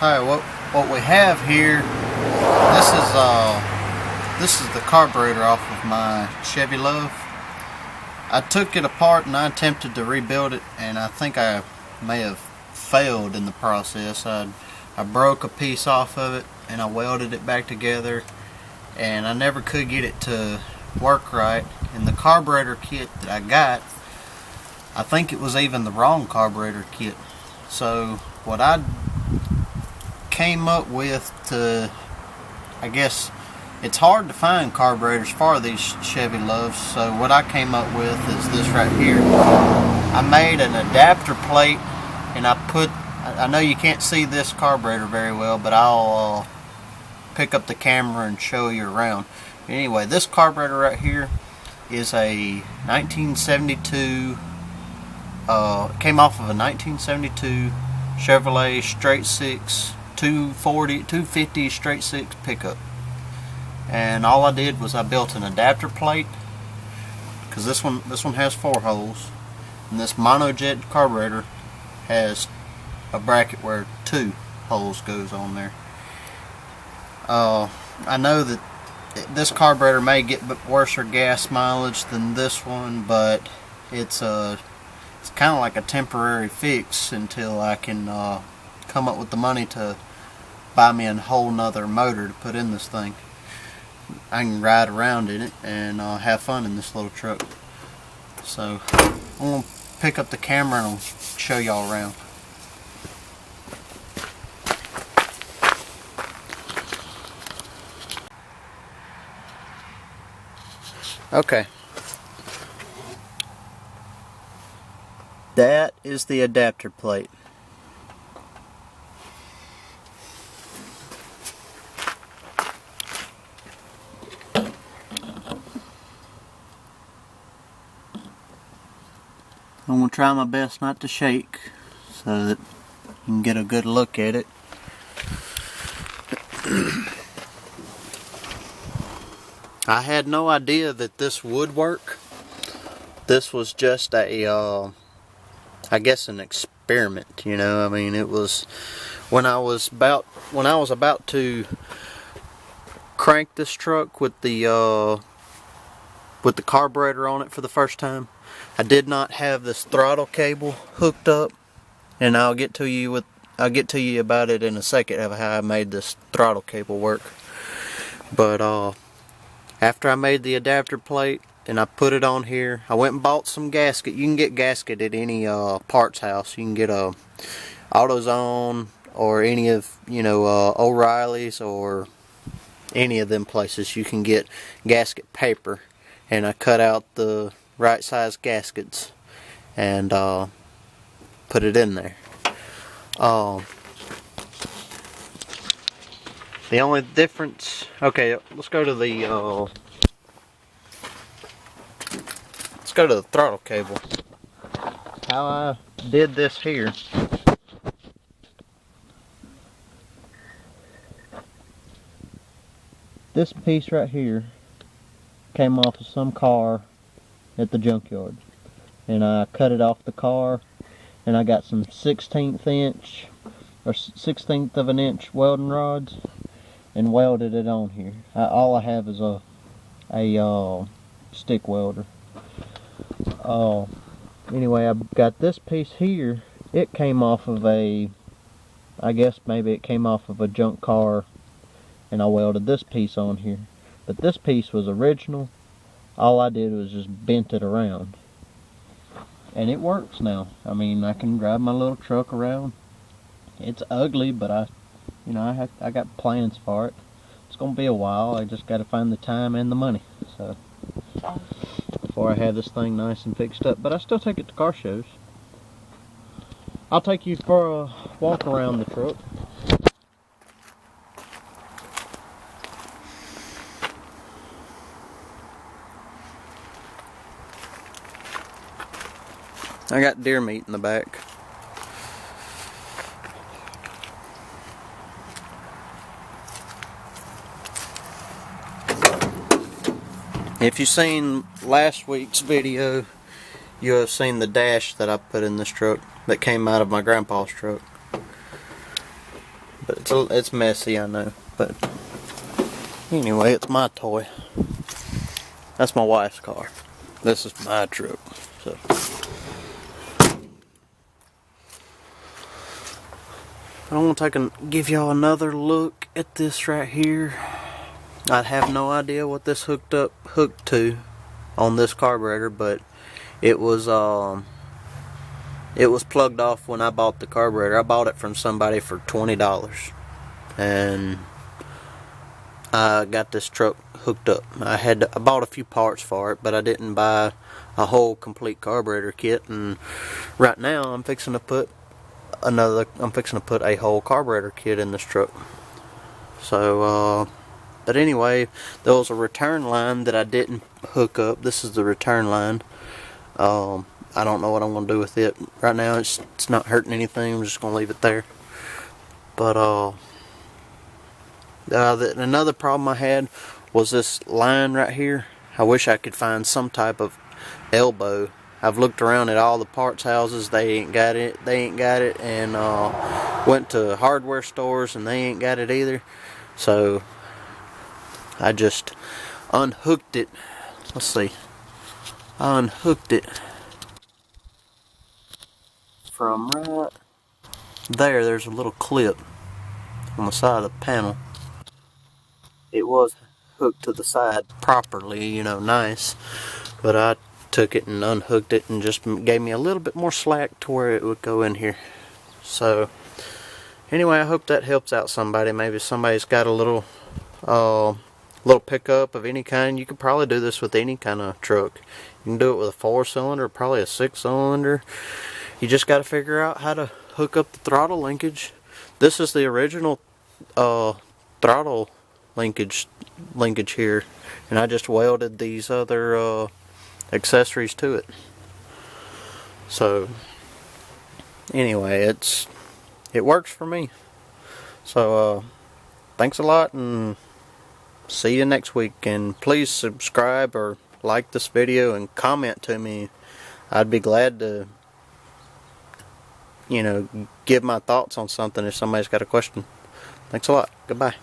Alright, what we have here, this is the carburetor off of my Chevy Love. I took it apart and I attempted to rebuild it, and I think I may have failed in the process. I broke a piece off of it and I welded it back together, and I never could get it to work right. And the carburetor kit that I got, I think it was even the wrong carburetor kit. So what I came up with to, I guess it's hard to find carburetors for these Chevy Loves, so what I came up with is this right here. I made an adapter plate, and I know you can't see this carburetor very well, but I'll pick up the camera and show you around. Anyway, this carburetor right here is a 1972, came off of a 1972 Chevrolet straight six 250 straight six pickup, and all I did was I built an adapter plate, because this one has 4 holes, and this monojet carburetor has a bracket where 2 holes goes on there. I know that this carburetor may get worse gas mileage than this one, but it's kind of like a temporary fix until I can come up with the money to buy me a whole nother motor to put in this thing. I can ride around in it and have fun in this little truck. So I'm going to pick up the camera and I'll show y'all around. Okay. That is the adapter plate. I'm going to try my best not to shake so that you can get a good look at it. I had no idea that this would work. This was just a, I guess, an experiment, you know. I mean, it was when I was about to crank this truck with the carburetor on it for the first time. I did not have this throttle cable hooked up, and I'll get to you about it in a second of how I made this throttle cable work. But after I made the adapter plate and I put it on here, I went and bought some gasket. You can get gasket at any parts house. You can get a AutoZone or any of, O'Reilly's or any of them places. You can get gasket paper, and I cut out the right size gaskets and put it in there. The only difference, okay, let's go to the throttle cable. How I did this here. This piece right here came off of some car at the junkyard, and I cut it off the car, and I got some 1/16 inch or 1/16 of an inch welding rods and welded it on here. All I have is a stick welder. Anyway, I've got this piece here. It came off of I guess maybe it came off of a junk car, and I welded this piece on here. But this piece was original. All I did was just bent it around, and it works now. I mean, I can drive my little truck around. It's ugly, but I got plans for it. It's gonna be a while. I just got to find the time and the money, so before I have this thing nice and fixed up. But I still take it to car shows. I'll take you for a walk around the truck. I got deer meat in the back. If you've seen last week's video, you'll have seen the dash that I put in this truck that came out of my grandpa's truck. But it's messy, I know. But anyway, it's my toy. That's my wife's car. This is my truck. So I want to give y'all another look at this right here. I have no idea what this hooked to on this carburetor, but it was plugged off when I bought the carburetor. I bought it from somebody for $20, and I got this truck hooked up. I bought a few parts for it, but I didn't buy a whole complete carburetor kit. And right now I'm fixing to put a whole carburetor kit in this truck. So but anyway, there was a return line that I didn't hook up. This is the return line. I don't know what I'm going to do with it. Right now it's not hurting anything. I'm just going to leave it there. But another problem I had was this line right here. I wish I could find some type of elbow. I've looked around at all the parts houses. They ain't got it. And went to hardware stores and they ain't got it either. So I just unhooked it. Let's see. I unhooked it from right there. There's a little clip on the side of the panel. It was hooked to the side properly, you know, nice. But I took it and unhooked it and just gave me a little bit more slack to where it would go in here. So anyway, I hope that helps out somebody. Maybe somebody's got a little pickup of any kind. You could probably do this with any kind of truck. You can do it with a 4-cylinder, probably a 6-cylinder. You just got to figure out how to hook up the throttle linkage. This is the original throttle linkage here, and I just welded these other accessories to it. So anyway, it works for me. So thanks a lot, and see you next week. And please subscribe or like this video and comment to me. I'd be glad to, you know, give my thoughts on something if somebody's got a question. Thanks a lot. Goodbye.